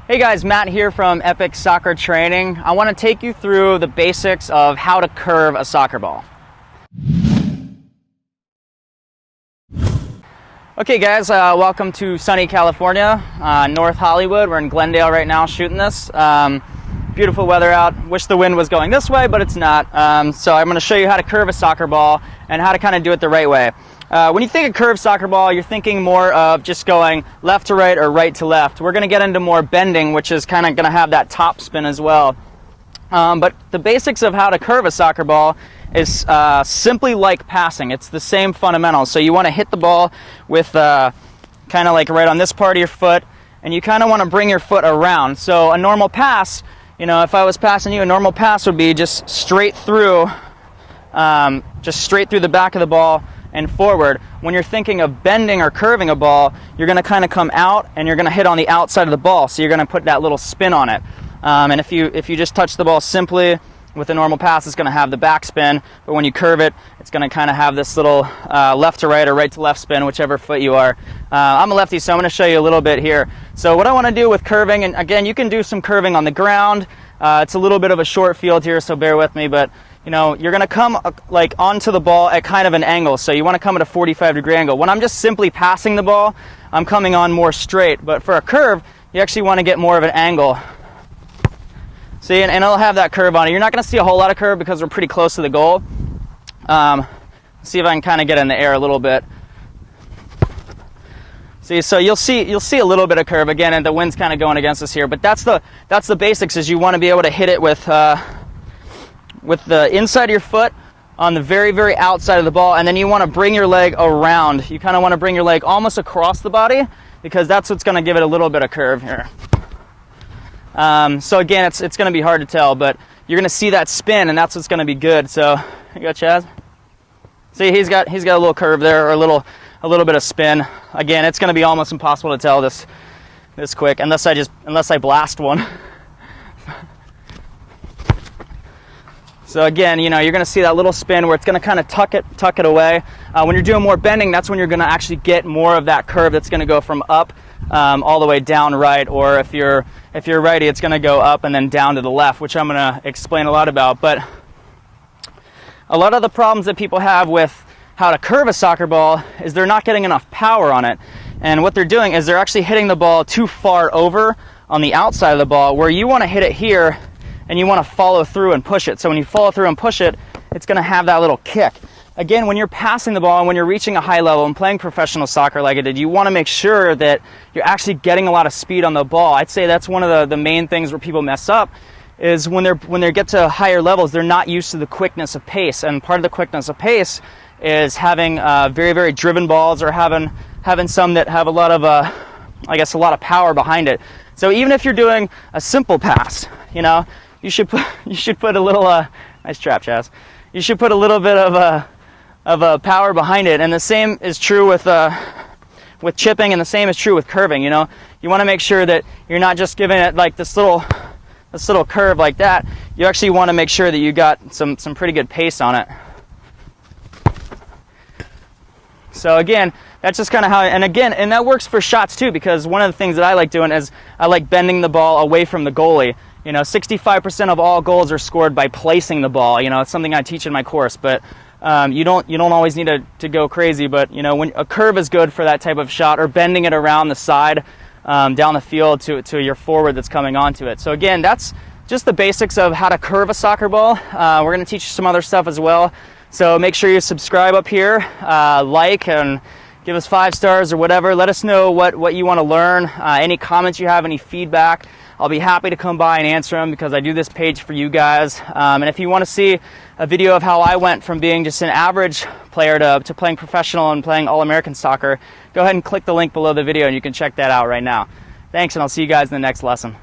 Hey guys, Matt here from Epic Soccer Training. I want to take you through the basics of how to curve a soccer ball. Okay guys, welcome to sunny California, North Hollywood. We're in Glendale right now shooting this. Beautiful weather out. Wish the wind was going this way, but it's not. So I'm going to show you how to curve a soccer ball and how to kind of do it the right way. When you think of curved soccer ball, you're thinking more of just going left to right or right to left. We're going to get into more bending, which is kind of going to have that top spin as well. But the basics of how to curve a soccer ball is simply like passing. It's the same fundamentals. So you want to hit the ball with kind of like right on this part of your foot, and you kind of want to bring your foot around. So a normal pass, you know, if I was passing you, a normal pass would be just straight through the back of the ball and forward. When you're thinking of bending or curving a ball, you're going to kind of come out and you're going to hit on the outside of the ball. So you're going to put that little spin on it. And if you just touch the ball simply with a normal pass, it's going to have the back spin. But when you curve it, it's going to kind of have this little left to right or right to left spin, whichever foot you are. I'm a lefty, so I'm going to show you a little bit here. So what I want to do with curving, and again, you can do some curving on the ground. It's a little bit of a short field here, so bear with me, but you know, you're going to come like onto the ball at kind of an angle. So you want to come at a 45-degree angle. When I'm just simply passing the ball, I'm coming on more straight. But for a curve, you actually want to get more of an angle. See, and it'll have that curve on it. You're not going to see a whole lot of curve because we're pretty close to the goal. See if I can kind of get in the air a little bit. See, so you'll see a little bit of curve again, and the wind's kind of going against us here. But that's the basics. Is you want to be able to hit it with the inside of your foot on the very, very outside of the ball, and then you want to bring your leg around. You kind of want to bring your leg almost across the body because that's what's going to give it a little bit of curve here. So again, it's going to be hard to tell, but you're going to see that spin, and that's what's going to be good. So you got Chaz. See, he's got a little curve there, or a little bit of spin. Again, it's going to be almost impossible to tell this quick unless I blast one. So again, you know, you're going to see that little spin where it's going to kind of tuck it away. When you're doing more bending, that's when you're going to actually get more of that curve that's going to go from up all the way down right, or if you're righty, it's going to go up and then down to the left, which I'm going to explain a lot about. But a lot of the problems that people have with how to curve a soccer ball is they're not getting enough power on it. And what they're doing is they're actually hitting the ball too far over on the outside of the ball, where you want to hit it here and you want to follow through and push it. So when you follow through and push it, it's going to have that little kick. Again, when you're passing the ball and when you're reaching a high level and playing professional soccer like I did, you want to make sure that you're actually getting a lot of speed on the ball. I'd say that's one of the main things where people mess up, is when they get to higher levels, they're not used to the quickness of pace. And part of the quickness of pace is having very, very driven balls, or having some that have a lot of a lot of power behind it. So even if you're doing a simple pass, you know, you should put a little nice trap, Chaz. You should put a little bit of power behind it, and the same is true with chipping, and the same is true with curving. You know, you want to make sure that you're not just giving it like this little curve like that. You actually want to make sure that you got some pretty good pace on it. So again, that's just kind of how, and that works for shots too, because one of the things that I like doing is I like bending the ball away from the goalie. You know, 65% of all goals are scored by placing the ball. You know, it's something I teach in my course, but you don't always need to go crazy. But you know, when a curve is good for that type of shot, or bending it around the side down the field to your forward that's coming onto it. So again, that's just the basics of how to curve a soccer ball. We're going to teach you some other stuff as well. So make sure you subscribe up here, like, and give us 5 stars or whatever. Let us know what you want to learn. Any comments you have, any feedback, I'll be happy to come by and answer them, because I do this page for you guys. And if you want to see a video of how I went from being just an average player to playing professional and playing All-American soccer, go ahead and click the link below the video and you can check that out right now. Thanks, and I'll see you guys in the next lesson.